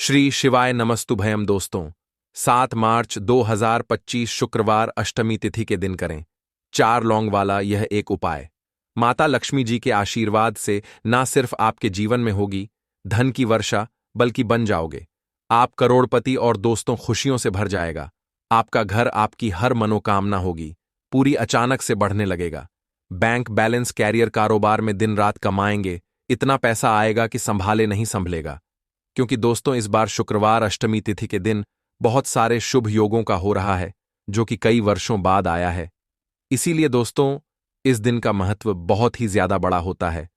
श्री शिवाय नमस्तुभयम दोस्तों। 7 मार्च 2025 शुक्रवार अष्टमी तिथि के दिन करें 4 लौंग वाला यह एक उपाय। माता लक्ष्मी जी के आशीर्वाद से ना सिर्फ आपके जीवन में होगी धन की वर्षा, बल्कि बन जाओगे आप करोड़पति और दोस्तों खुशियों से भर जाएगा। आपका घर, आपकी हर मनोकामना होगी पूरी, अचानक से बढ़ने लगेगा। बैंक बैलेंस, कैरियर, कारोबार में दिन रात कमाएंगे, इतना पैसा आएगा कि संभाले नहीं संभलेगा। क्योंकि दोस्तों इस बार शुक्रवार अष्टमी तिथि के दिन बहुत सारे शुभ योगों का हो रहा है, जो कि कई वर्षों बाद आया है। इसीलिए दोस्तों इस दिन का महत्व बहुत ही ज्यादा बड़ा होता है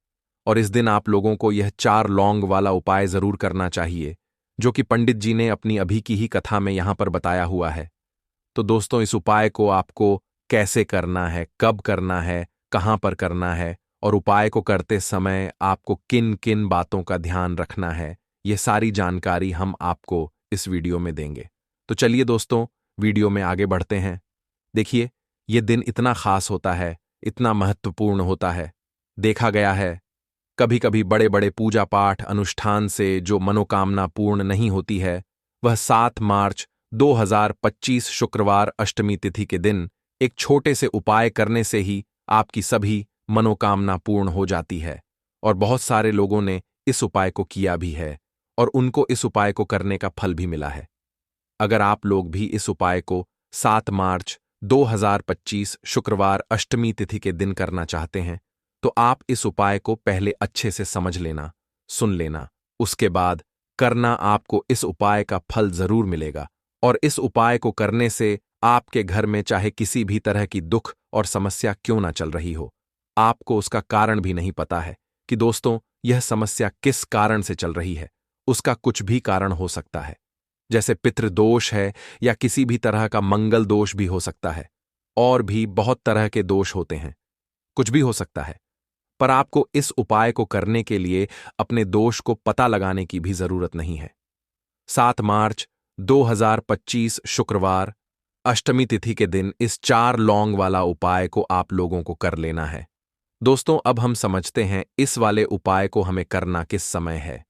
और इस दिन आप लोगों को यह 4 लौंग वाला उपाय जरूर करना चाहिए, जो कि पंडित जी ने अपनी अभी की ही कथा में यहां पर बताया हुआ है। तो दोस्तों इस उपाय को आपको कैसे करना है, कब करना है, कहां पर करना है और उपाय को करते समय आपको किन किन बातों का ध्यान रखना है, ये सारी जानकारी हम आपको इस वीडियो में देंगे। तो चलिए दोस्तों वीडियो में आगे बढ़ते हैं। देखिए ये दिन इतना खास होता है, इतना महत्वपूर्ण होता है। देखा गया है कभी कभी बड़े बड़े पूजा पाठ अनुष्ठान से जो मनोकामना पूर्ण नहीं होती है, वह 7 मार्च 2025 शुक्रवार अष्टमी तिथि के दिन एक छोटे से उपाय करने से ही आपकी सभी मनोकामना पूर्ण हो जाती है। और बहुत सारे लोगों ने इस उपाय को किया भी है और उनको इस उपाय को करने का फल भी मिला है। अगर आप लोग भी इस उपाय को 7 मार्च 2025 शुक्रवार अष्टमी तिथि के दिन करना चाहते हैं, तो आप इस उपाय को पहले अच्छे से समझ लेना, सुन लेना, उसके बाद करना। आपको इस उपाय का फल जरूर मिलेगा और इस उपाय को करने से आपके घर में चाहे किसी भी तरह की दुख और समस्या क्यों ना चल रही हो, आपको उसका कारण भी नहीं पता है कि दोस्तों यह समस्या किस कारण से चल रही है। उसका कुछ भी कारण हो सकता है, जैसे पितृदोष है या किसी भी तरह का मंगल दोष भी हो सकता है, और भी बहुत तरह के दोष होते हैं, कुछ भी हो सकता है। पर आपको इस उपाय को करने के लिए अपने दोष को पता लगाने की भी जरूरत नहीं है। 7 मार्च 2025 शुक्रवार अष्टमी तिथि के दिन इस 4 लौंग वाला उपाय को आप लोगों को कर लेना है। दोस्तों अब हम समझते हैं इस वाले उपाय को हमें करना किस समय है।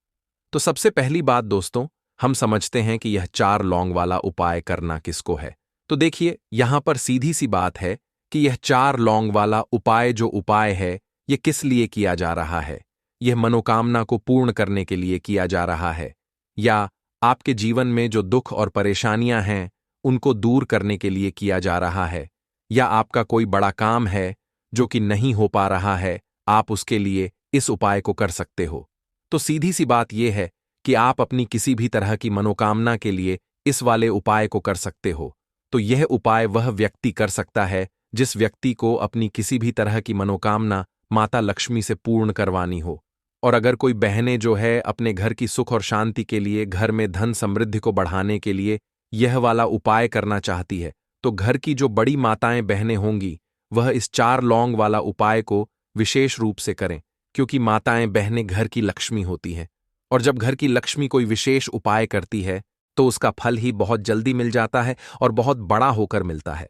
तो सबसे पहली बात दोस्तों, हम समझते हैं कि यह 4 लौंग वाला उपाय करना किसको है। तो देखिए यहां पर सीधी सी बात है कि यह 4 लौंग वाला उपाय जो उपाय है, यह किस लिए किया जा रहा है। यह मनोकामना को पूर्ण करने के लिए किया जा रहा है, या आपके जीवन में जो दुख और परेशानियां हैं उनको दूर करने के लिए किया जा रहा है, या आपका कोई बड़ा काम है जो कि नहीं हो पा रहा है, आप उसके लिए इस उपाय को कर सकते हो। तो सीधी सी बात यह है कि आप अपनी किसी भी तरह की मनोकामना के लिए इस वाले उपाय को कर सकते हो। तो यह उपाय वह व्यक्ति कर सकता है जिस व्यक्ति को अपनी किसी भी तरह की मनोकामना माता लक्ष्मी से पूर्ण करवानी हो। और अगर कोई बहनें जो है अपने घर की सुख और शांति के लिए, घर में धन समृद्धि को बढ़ाने के लिए यह वाला उपाय करना चाहती है, तो घर की जो बड़ी माताएं बहनें होंगी वह इस 4 लौंग वाला उपाय को विशेष रूप से करें, क्योंकि माताएं बहनें घर की लक्ष्मी होती हैं। और जब घर की लक्ष्मी कोई विशेष उपाय करती है तो उसका फल ही बहुत जल्दी मिल जाता है और बहुत बड़ा होकर मिलता है।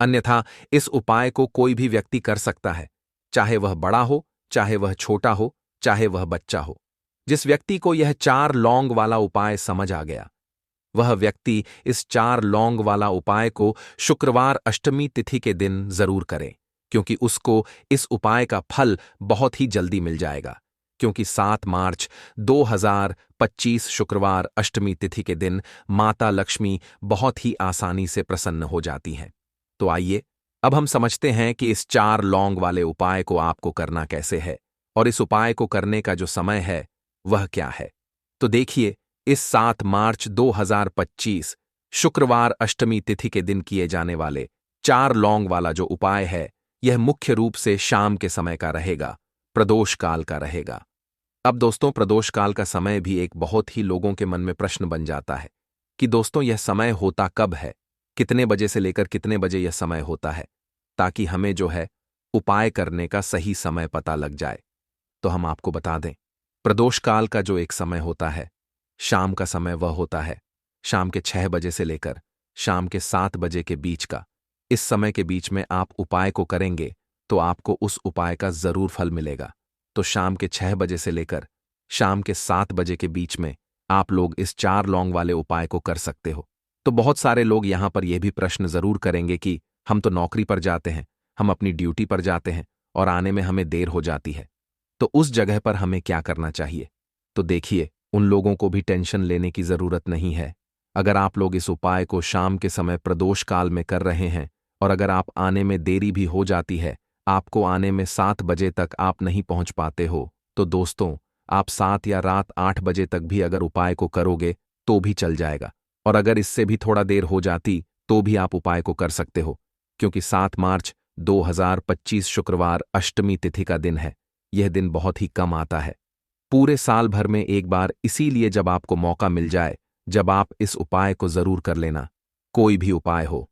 अन्यथा इस उपाय को कोई भी व्यक्ति कर सकता है, चाहे वह बड़ा हो, चाहे वह छोटा हो, चाहे वह बच्चा हो। जिस व्यक्ति को यह 4 लौंग वाला उपाय समझ आ गया, वह व्यक्ति इस 4 लौंग वाला उपाय को शुक्रवार अष्टमी तिथि के दिन जरूर करे, क्योंकि उसको इस उपाय का फल बहुत ही जल्दी मिल जाएगा। क्योंकि 7 मार्च 2025 शुक्रवार अष्टमी तिथि के दिन माता लक्ष्मी बहुत ही आसानी से प्रसन्न हो जाती हैं। तो आइए अब हम समझते हैं कि इस 4 लौंग वाले उपाय को आपको करना कैसे है और इस उपाय को करने का जो समय है वह क्या है। तो देखिए इस 7 मार्च 2025 शुक्रवार अष्टमी तिथि के दिन किए जाने वाले 4 लौंग वाला जो उपाय है, यह मुख्य रूप से शाम के समय का रहेगा, प्रदोष काल का रहेगा। अब दोस्तों प्रदोष काल का समय भी एक बहुत ही लोगों के मन में प्रश्न बन जाता है कि दोस्तों यह समय होता कब है, कितने बजे से लेकर कितने बजे यह समय होता है, ताकि हमें जो है उपाय करने का सही समय पता लग जाए। तो हम आपको बता दें, प्रदोष काल का जो एक समय होता है, शाम का समय, वह होता है शाम के 6 बजे से लेकर शाम के 7 बजे के बीच का। इस समय के बीच में आप उपाय को करेंगे तो आपको उस उपाय का जरूर फल मिलेगा। तो शाम के 6 बजे से लेकर शाम के 7 बजे के बीच में आप लोग इस 4 लौंग वाले उपाय को कर सकते हो। तो बहुत सारे लोग यहां पर यह भी प्रश्न जरूर करेंगे कि हम तो नौकरी पर जाते हैं, हम अपनी ड्यूटी पर जाते हैं और आने में हमें देर हो जाती है, तो उस जगह पर हमें क्या करना चाहिए? तो देखिए, उन लोगों को भी टेंशन लेने की जरूरत नहीं है। अगर आप लोग इस उपाय को शाम के समय प्रदोष काल में कर रहे हैं और अगर आप आने में देरी भी हो जाती है, आपको आने में 7 बजे तक आप नहीं पहुंच पाते हो, तो दोस्तों, आप 7 या रात 8 बजे तक भी अगर उपाय को करोगे तो भी चल जाएगा। और अगर इससे भी थोड़ा देर हो जाती तो भी आप उपाय को कर सकते हो, क्योंकि 7 मार्च 2025 शुक्रवार अष्टमी तिथि का दिन है। यह दिन बहुत ही कम आता है, पूरे साल भर में एक बार, इसीलिए जब आपको मौका मिल जाए, जब आप इस उपाय को जरूर कर लेना। कोई भी उपाय हो,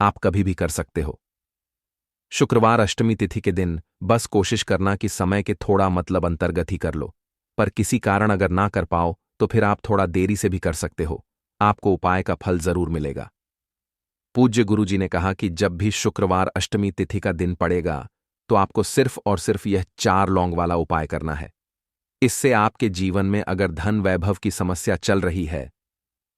आप कभी भी कर सकते हो। शुक्रवार अष्टमी तिथि के दिन बस कोशिश करना कि समय के थोड़ा मतलब अंतर्गत ही कर लो, पर किसी कारण अगर ना कर पाओ तो फिर आप थोड़ा देरी से भी कर सकते हो, आपको उपाय का फल जरूर मिलेगा। पूज्य गुरुजी ने कहा कि जब भी शुक्रवार अष्टमी तिथि का दिन पड़ेगा तो आपको सिर्फ और सिर्फ यह 4 लौंग वाला उपाय करना है। इससे आपके जीवन में अगर धन वैभव की समस्या चल रही है,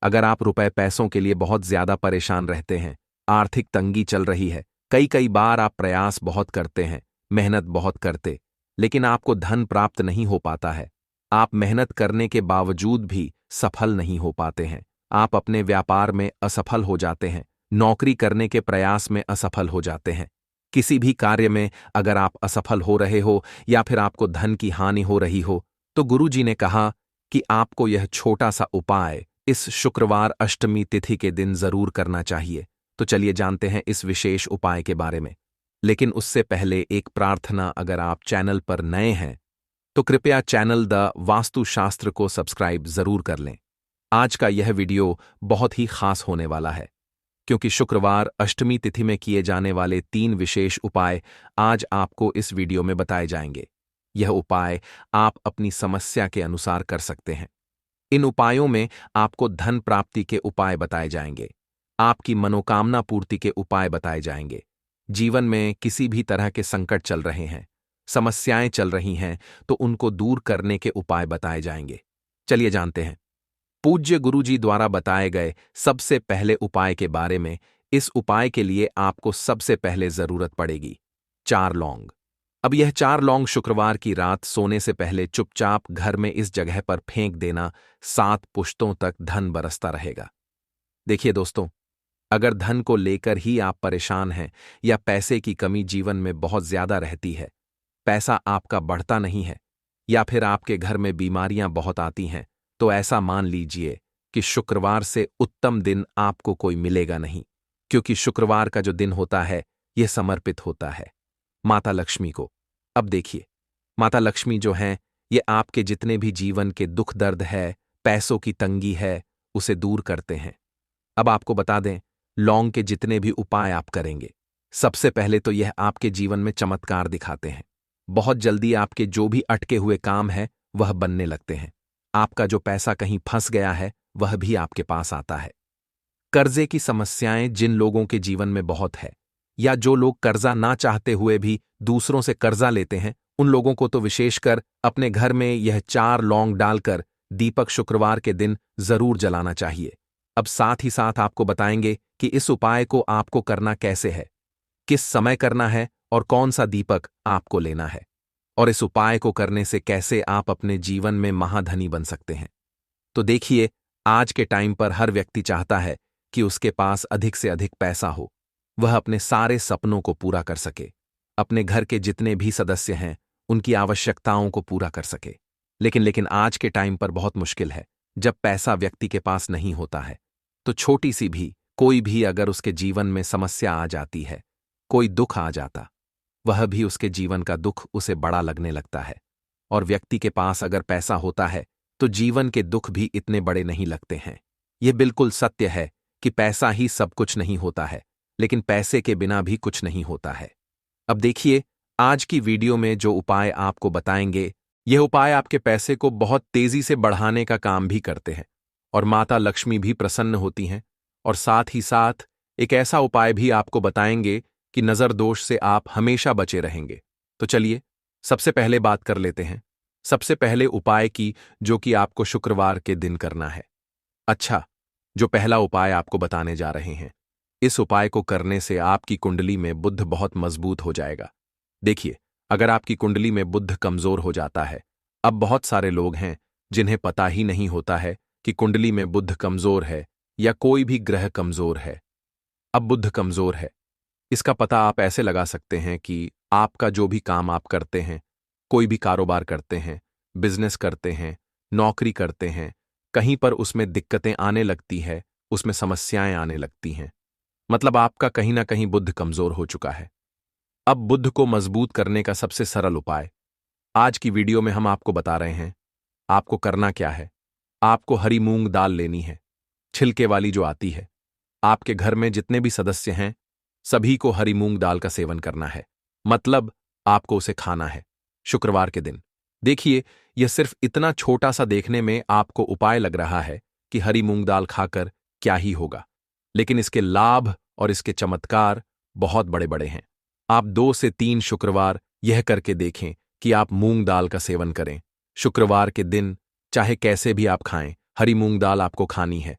अगर आप रुपए पैसों के लिए बहुत ज्यादा परेशान रहते हैं, आर्थिक तंगी चल रही है, कई कई बार आप प्रयास बहुत करते हैं, मेहनत बहुत करते, लेकिन आपको धन प्राप्त नहीं हो पाता है, आप मेहनत करने के बावजूद भी सफल नहीं हो पाते हैं, आप अपने व्यापार में असफल हो जाते हैं, नौकरी करने के प्रयास में असफल हो जाते हैं, किसी भी कार्य में अगर आप असफल हो रहे हो या फिर आपको धन की हानि हो रही हो, तो गुरुजी ने कहा कि आपको यह छोटा सा उपाय इस शुक्रवार अष्टमी तिथि के दिन जरूर करना चाहिए। तो चलिए जानते हैं इस विशेष उपाय के बारे में। लेकिन उससे पहले एक प्रार्थना, अगर आप चैनल पर नए हैं तो कृपया चैनल द वास्तुशास्त्र को सब्सक्राइब जरूर कर लें। आज का यह वीडियो बहुत ही खास होने वाला है, क्योंकि शुक्रवार अष्टमी तिथि में किए जाने वाले 3 विशेष उपाय आज आपको इस वीडियो में बताए जाएंगे। यह उपाय आप अपनी समस्या के अनुसार कर सकते हैं। इन उपायों में आपको धन प्राप्ति के उपाय बताए जाएंगे, आपकी मनोकामना पूर्ति के उपाय बताए जाएंगे। जीवन में किसी भी तरह के संकट चल रहे हैं, समस्याएं चल रही हैं, तो उनको दूर करने के उपाय बताए जाएंगे। चलिए जानते हैं पूज्य गुरुजी द्वारा बताए गए सबसे पहले उपाय के बारे में। इस उपाय के लिए आपको सबसे पहले जरूरत पड़ेगी 4 लौंग। अब यह 4 लौंग शुक्रवार की रात सोने से पहले चुपचाप घर में इस जगह पर फेंक देना, 7 पुश्तों तक धन बरसता रहेगा। देखिए दोस्तों, अगर धन को लेकर ही आप परेशान हैं या पैसे की कमी जीवन में बहुत ज्यादा रहती है, पैसा आपका बढ़ता नहीं है, या फिर आपके घर में बीमारियां बहुत आती हैं, तो ऐसा मान लीजिए कि शुक्रवार से उत्तम दिन आपको कोई मिलेगा नहीं, क्योंकि शुक्रवार का जो दिन होता है यह समर्पित होता है माता लक्ष्मी को। अब देखिए, माता लक्ष्मी जो हैं, ये आपके जितने भी जीवन के दुख दर्द है, पैसों की तंगी है, उसे दूर करते हैं। अब आपको बता दें, लौंग के जितने भी उपाय आप करेंगे, सबसे पहले तो यह आपके जीवन में चमत्कार दिखाते हैं। बहुत जल्दी आपके जो भी अटके हुए काम है वह बनने लगते हैं। आपका जो पैसा कहीं फंस गया है वह भी आपके पास आता है। कर्जे की समस्याएं जिन लोगों के जीवन में बहुत है, या जो लोग कर्जा ना चाहते हुए भी दूसरों से कर्जा लेते हैं, उन लोगों को तो विशेषकर अपने घर में यह 4 लौंग डालकर दीपक शुक्रवार के दिन जरूर जलाना चाहिए। अब साथ ही साथ आपको बताएंगे कि इस उपाय को आपको करना कैसे है, किस समय करना है और कौन सा दीपक आपको लेना है, और इस उपाय को करने से कैसे आप अपने जीवन में महाधनी बन सकते हैं। तो देखिए, आज के टाइम पर हर व्यक्ति चाहता है कि उसके पास अधिक से अधिक पैसा हो, वह अपने सारे सपनों को पूरा कर सके, अपने घर के जितने भी सदस्य हैं उनकी आवश्यकताओं को पूरा कर सके। लेकिन आज के टाइम पर बहुत मुश्किल है। जब पैसा व्यक्ति के पास नहीं होता है तो छोटी सी भी कोई भी अगर उसके जीवन में समस्या आ जाती है, कोई दुख आ जाता, वह भी उसके जीवन का दुख उसे बड़ा लगने लगता है। और व्यक्ति के पास अगर पैसा होता है तो जीवन के दुख भी इतने बड़े नहीं लगते हैं। यह बिल्कुल सत्य है कि पैसा ही सब कुछ नहीं होता है, लेकिन पैसे के बिना भी कुछ नहीं होता है। अब देखिए, आज की वीडियो में जो उपाय आपको बताएंगे, यह उपाय आपके पैसे को बहुत तेजी से बढ़ाने का काम भी करते हैं और माता लक्ष्मी भी प्रसन्न होती हैं। और साथ ही साथ एक ऐसा उपाय भी आपको बताएंगे कि नजर दोष से आप हमेशा बचे रहेंगे। तो चलिए सबसे पहले बात कर लेते हैं सबसे पहले उपाय की, जो कि आपको शुक्रवार के दिन करना है। अच्छा, जो पहला उपाय आपको बताने जा रहे हैं, इस उपाय को करने से आपकी कुंडली में बुध बहुत मजबूत हो जाएगा। देखिए, अगर आपकी कुंडली में बुध कमजोर हो जाता है, अब बहुत सारे लोग हैं जिन्हें पता ही नहीं होता है कि कुंडली में बुध कमजोर है या कोई भी ग्रह कमजोर है। अब बुध कमजोर है, इसका पता आप ऐसे लगा सकते हैं कि आपका जो भी काम आप करते हैं, कोई भी कारोबार करते हैं, बिजनेस करते हैं, नौकरी करते हैं, कहीं पर उसमें दिक्कतें आने लगती है, उसमें समस्याएं आने लगती हैं। मतलब आपका कहीं ना कहीं बुध कमजोर हो चुका है। अब बुध को मजबूत करने का सबसे सरल उपाय आज की वीडियो में हम आपको बता रहे हैं। आपको करना क्या है? आपको हरी मूंग दाल लेनी है, छिलके वाली जो आती है। आपके घर में जितने भी सदस्य हैं, सभी को हरी मूंग दाल का सेवन करना है। मतलब आपको उसे खाना है शुक्रवार के दिन। देखिए, यह सिर्फ इतना छोटा सा देखने में आपको उपाय लग रहा है कि हरी मूंग दाल खाकर क्या ही होगा, लेकिन इसके लाभ और इसके चमत्कार बहुत बड़े बड़े हैं। आप 2 से 3 शुक्रवार यह करके देखें कि आप मूंग दाल का सेवन करें। शुक्रवार के दिन चाहे कैसे भी आप खाएं, हरी मूंग दाल आपको खानी है।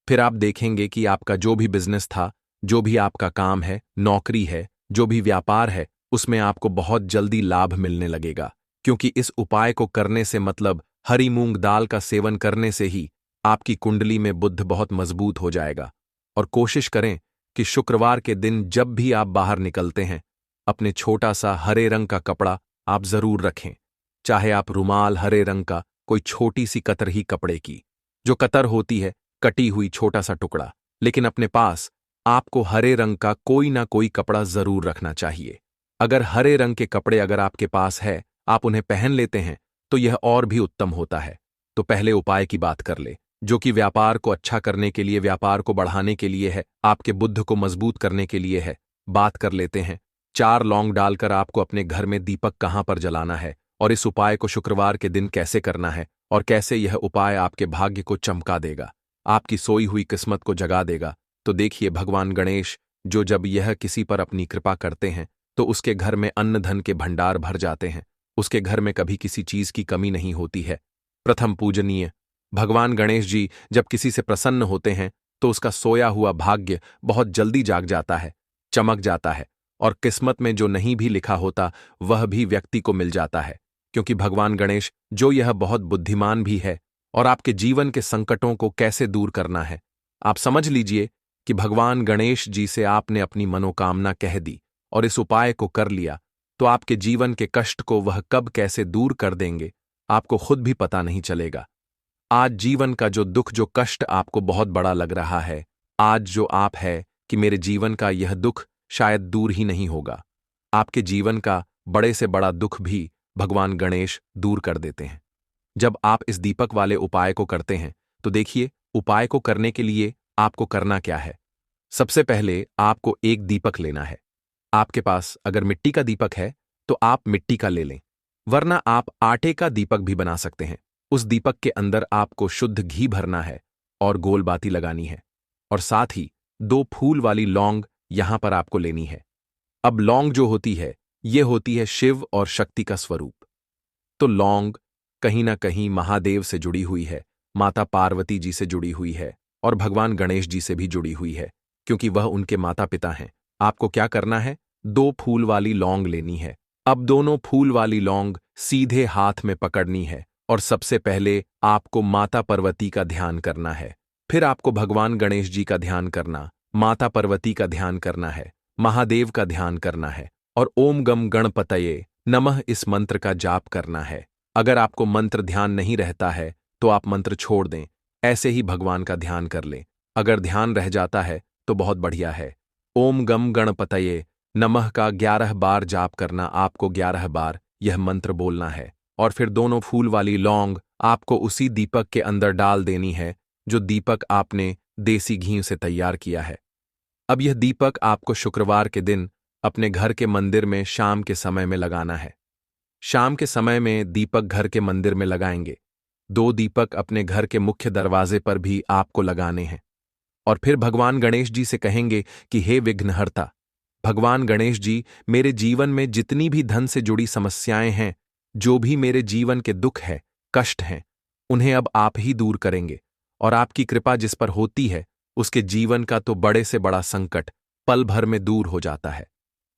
फिर आप देखेंगे कि आपका जो भी बिजनेस था, जो भी आपका काम है, नौकरी है, जो भी व्यापार है, उसमें आपको बहुत जल्दी लाभ मिलने लगेगा। क्योंकि इस उपाय को करने से मतलब हरी मूंग दाल का सेवन करने से ही आपकी कुंडली में बुध बहुत मजबूत हो जाएगा। और कोशिश करें कि शुक्रवार के दिन जब भी आप बाहर निकलते हैं, अपने छोटा सा हरे रंग का कपड़ा आप जरूर रखें। चाहे आप रुमाल हरे रंग का कोई छोटी सी कतरही कपड़े की, जो कतर होती है, कटी हुई छोटा सा टुकड़ा, लेकिन अपने पास आपको हरे रंग का कोई ना कोई कपड़ा जरूर रखना चाहिए। अगर हरे रंग के कपड़े अगर आपके पास है, आप उन्हें पहन लेते हैं, तो यह और भी उत्तम होता है। तो पहले उपाय की बात कर ले, जो कि व्यापार को अच्छा करने के लिए, व्यापार को बढ़ाने के लिए है, आपके बुद्ध को मजबूत करने के लिए है। बात कर लेते हैं। 4 लौंग डालकर आपको अपने घर में दीपक कहां पर जलाना है, और इस उपाय को शुक्रवार के दिन कैसे करना है, और कैसे यह उपाय आपके भाग्य को चमका देगा, आपकी सोई हुई किस्मत को जगा देगा। तो देखिए, भगवान गणेश जो जब यह किसी पर अपनी कृपा करते हैं, तो उसके घर में अन्न धन के भंडार भर जाते हैं। उसके घर में कभी किसी चीज की कमी नहीं होती है। प्रथम पूजनीय भगवान गणेश जी जब किसी से प्रसन्न होते हैं, तो उसका सोया हुआ भाग्य बहुत जल्दी जाग जाता है, चमक जाता है, और किस्मत में जो नहीं भी लिखा होता वह भी व्यक्ति को मिल जाता है। क्योंकि भगवान गणेश जो यह बहुत बुद्धिमान भी है, और आपके जीवन के संकटों को कैसे दूर करना है। आप समझ लीजिए कि भगवान गणेश जी से आपने अपनी मनोकामना कह दी और इस उपाय को कर लिया, तो आपके जीवन के कष्ट को वह कब कैसे दूर कर देंगे, आपको खुद भी पता नहीं चलेगा। आज जीवन का जो दुख, जो कष्ट आपको बहुत बड़ा लग रहा है, आज जो आप है कि मेरे जीवन का यह दुख शायद दूर ही नहीं होगा, आपके जीवन का बड़े से बड़ा दुख भी भगवान गणेश दूर कर देते हैं। जब आप इस दीपक वाले उपाय को करते हैं, तो देखिए, उपाय को करने के लिए आपको करना क्या है। सबसे पहले आपको एक दीपक लेना है। आपके पास अगर मिट्टी का दीपक है, तो आप मिट्टी का ले लें, वरना आप आटे का दीपक भी बना सकते हैं। उस दीपक के अंदर आपको शुद्ध घी भरना है और गोल बाती लगानी है, और साथ ही 2 फूल वाली लौंग यहां पर आपको लेनी है। अब लौंग जो होती है, ये होती है शिव और शक्ति का स्वरूप। तो लौंग कहीं ना कहीं महादेव से जुड़ी हुई है, माता पार्वती जी से जुड़ी हुई है, और भगवान गणेश जी से भी जुड़ी हुई है, क्योंकि वह उनके माता पिता हैं। आपको क्या करना है, 2 फूल वाली लौंग लेनी है। अब दोनों फूल वाली लौंग सीधे हाथ में पकड़नी है, और सबसे पहले आपको माता पार्वती का ध्यान करना है। फिर आपको भगवान गणेश जी का ध्यान करना, माता पार्वती का ध्यान करना है, महादेव का ध्यान करना है, और ओम गम गणपतये नमः इस मंत्र का जाप करना है। अगर आपको मंत्र ध्यान नहीं रहता है, तो आप मंत्र छोड़ दें, ऐसे ही भगवान का ध्यान कर लें। अगर ध्यान रह जाता है तो बहुत बढ़िया है। ओम गम गणपतये नमः का 11 बार जाप करना, आपको 11 बार यह मंत्र बोलना है, और फिर दोनों फूल वाली लौंग आपको उसी दीपक के अंदर डाल देनी है, जो दीपक आपने देसी घी से तैयार किया है। अब यह दीपक आपको शुक्रवार के दिन अपने घर के मंदिर में शाम के समय में लगाना है। शाम के समय में दीपक घर के मंदिर में लगाएंगे। 2 दीपक अपने घर के मुख्य दरवाजे पर भी आपको लगाने हैं, और फिर भगवान गणेश जी से कहेंगे कि हे विघ्नहर्ता, भगवान गणेश जी, मेरे जीवन में जितनी भी धन से जुड़ी समस्याएं हैं, जो भी मेरे जीवन के दुख है, कष्ट हैं, उन्हें अब आप ही दूर करेंगे और आपकी कृपा जिस पर होती है उसके जीवन का तो बड़े से बड़ा संकट पल भर में दूर हो जाता है।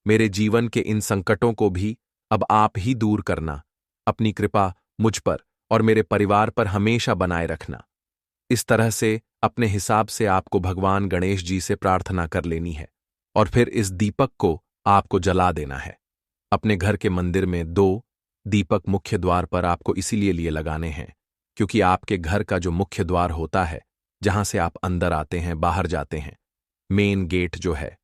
मेरे जीवन के इन संकटों को भी अब आप ही दूर करना, अपनी कृपा मुझ पर और मेरे परिवार पर हमेशा बनाए रखना। इस तरह से अपने हिसाब से आपको भगवान गणेश जी से प्रार्थना कर लेनी है और फिर इस दीपक को आपको जला देना है। अपने घर के मंदिर में 2 दीपक मुख्य द्वार पर आपको इसीलिए लिए लगाने हैं क्योंकि आपके घर का जो मुख्य द्वार होता है, जहां से आप अंदर आते हैं, बाहर जाते हैं, मेन गेट जो है,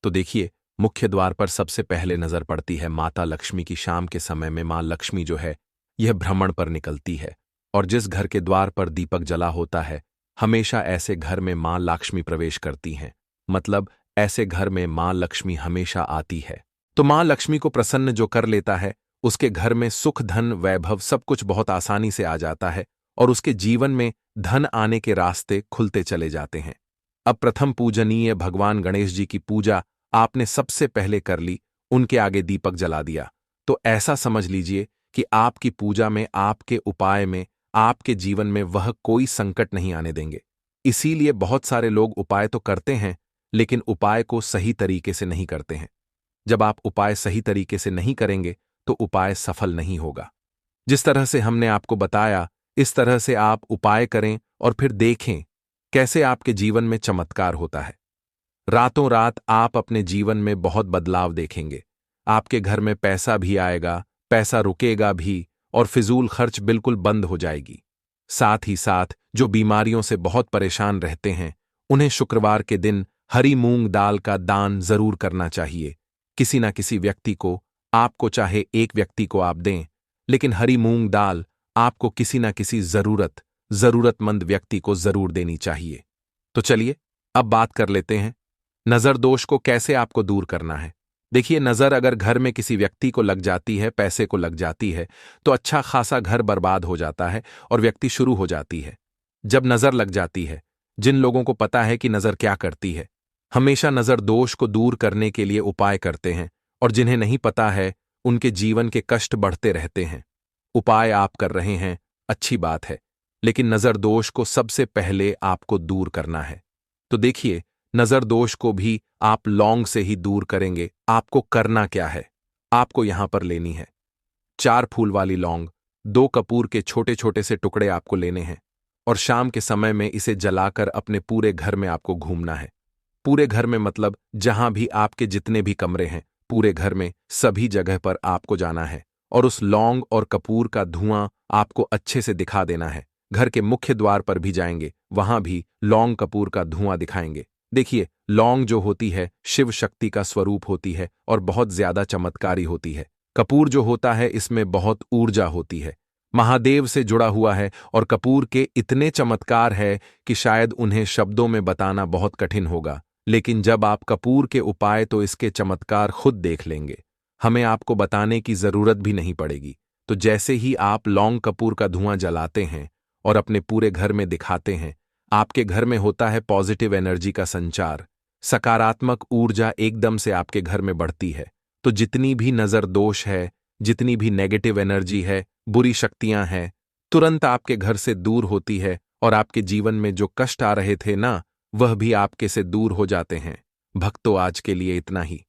तो देखिए मुख्य द्वार पर सबसे पहले नजर पड़ती है माता लक्ष्मी की। शाम के समय में मां लक्ष्मी जो है यह भ्रमण पर निकलती है और जिस घर के द्वार पर दीपक जला होता है, हमेशा ऐसे घर में मां लक्ष्मी प्रवेश करती हैं। मतलब ऐसे घर में मां लक्ष्मी हमेशा आती है। तो मां लक्ष्मी को प्रसन्न जो कर लेता है, उसके घर में सुख, धन, वैभव सब कुछ बहुत आसानी से आ जाता है और उसके जीवन में धन आने के रास्ते खुलते चले जाते हैं। अब प्रथम पूजनीय भगवान गणेश जी की पूजा आपने सबसे पहले कर ली, उनके आगे दीपक जला दिया, तो ऐसा समझ लीजिए कि आपकी पूजा में, आपके उपाय में, आपके जीवन में वह कोई संकट नहीं आने देंगे। इसीलिए बहुत सारे लोग उपाय तो करते हैं, लेकिन उपाय को सही तरीके से नहीं करते हैं। जब आप उपाय सही तरीके से नहीं करेंगे तो उपाय सफल नहीं होगा। जिस तरह से हमने आपको बताया, इस तरह से आप उपाय करें और फिर देखें कैसे आपके जीवन में चमत्कार होता है। रातों रात आप अपने जीवन में बहुत बदलाव देखेंगे। आपके घर में पैसा भी आएगा, पैसा रुकेगा भी और फिजूल खर्च बिल्कुल बंद हो जाएगी। साथ ही साथ जो बीमारियों से बहुत परेशान रहते हैं, उन्हें शुक्रवार के दिन हरी मूंग दाल का दान जरूर करना चाहिए। किसी ना किसी व्यक्ति को, आपको चाहे एक व्यक्ति को आप दें, लेकिन हरी मूंग दाल आपको किसी ना किसी जरूरतमंद व्यक्ति को जरूर देनी चाहिए। तो चलिए अब बात कर लेते हैं नजर दोष को कैसे आपको दूर करना है। देखिए, नजर अगर घर में किसी व्यक्ति को लग जाती है, पैसे को लग जाती है, तो अच्छा खासा घर बर्बाद हो जाता है और व्यक्ति शुरू हो जाती है। जब नजर लग जाती है, जिन लोगों को पता है कि नजर क्या करती है, हमेशा नजर दोष को दूर करने के लिए उपाय करते हैं और जिन्हें नहीं पता है, उनके जीवन के कष्ट बढ़ते रहते हैं। उपाय आप कर रहे हैं, अच्छी बात है, लेकिन नजर दोष को सबसे पहले आपको दूर करना है। तो देखिए, नजर दोष को भी आप लौंग से ही दूर करेंगे। आपको करना क्या है, आपको यहां पर लेनी है 4 फूल वाली लौंग, 2 कपूर के छोटे छोटे से टुकड़े आपको लेने हैं और शाम के समय में इसे जलाकर अपने पूरे घर में आपको घूमना है। पूरे घर में मतलब जहां भी आपके जितने भी कमरे हैं, पूरे घर में सभी जगह पर आपको जाना है और उस लौंग और कपूर का धुआं आपको अच्छे से दिखा देना है। घर के मुख्य द्वार पर भी जाएंगे, वहां भी लौंग कपूर का धुआं दिखाएंगे। देखिए, लौंग जो होती है शिव शक्ति का स्वरूप होती है और बहुत ज्यादा चमत्कारी होती है। कपूर जो होता है इसमें बहुत ऊर्जा होती है, महादेव से जुड़ा हुआ है और कपूर के इतने चमत्कार है कि शायद उन्हें शब्दों में बताना बहुत कठिन होगा। लेकिन जब आप कपूर के उपाय तो इसके चमत्कार खुद देख लेंगे, हमें आपको बताने की जरूरत भी नहीं पड़ेगी। तो जैसे ही आप लौंग कपूर का धुआं जलाते हैं और अपने पूरे घर में दिखाते हैं, आपके घर में होता है पॉजिटिव एनर्जी का संचार, सकारात्मक ऊर्जा एकदम से आपके घर में बढ़ती है। तो जितनी भी नजर दोष है, जितनी भी नेगेटिव एनर्जी है, बुरी शक्तियां हैं, तुरंत आपके घर से दूर होती है और आपके जीवन में जो कष्ट आ रहे थे ना, वह भी आपके से दूर हो जाते हैं। भक्तों, आज के लिए इतना ही।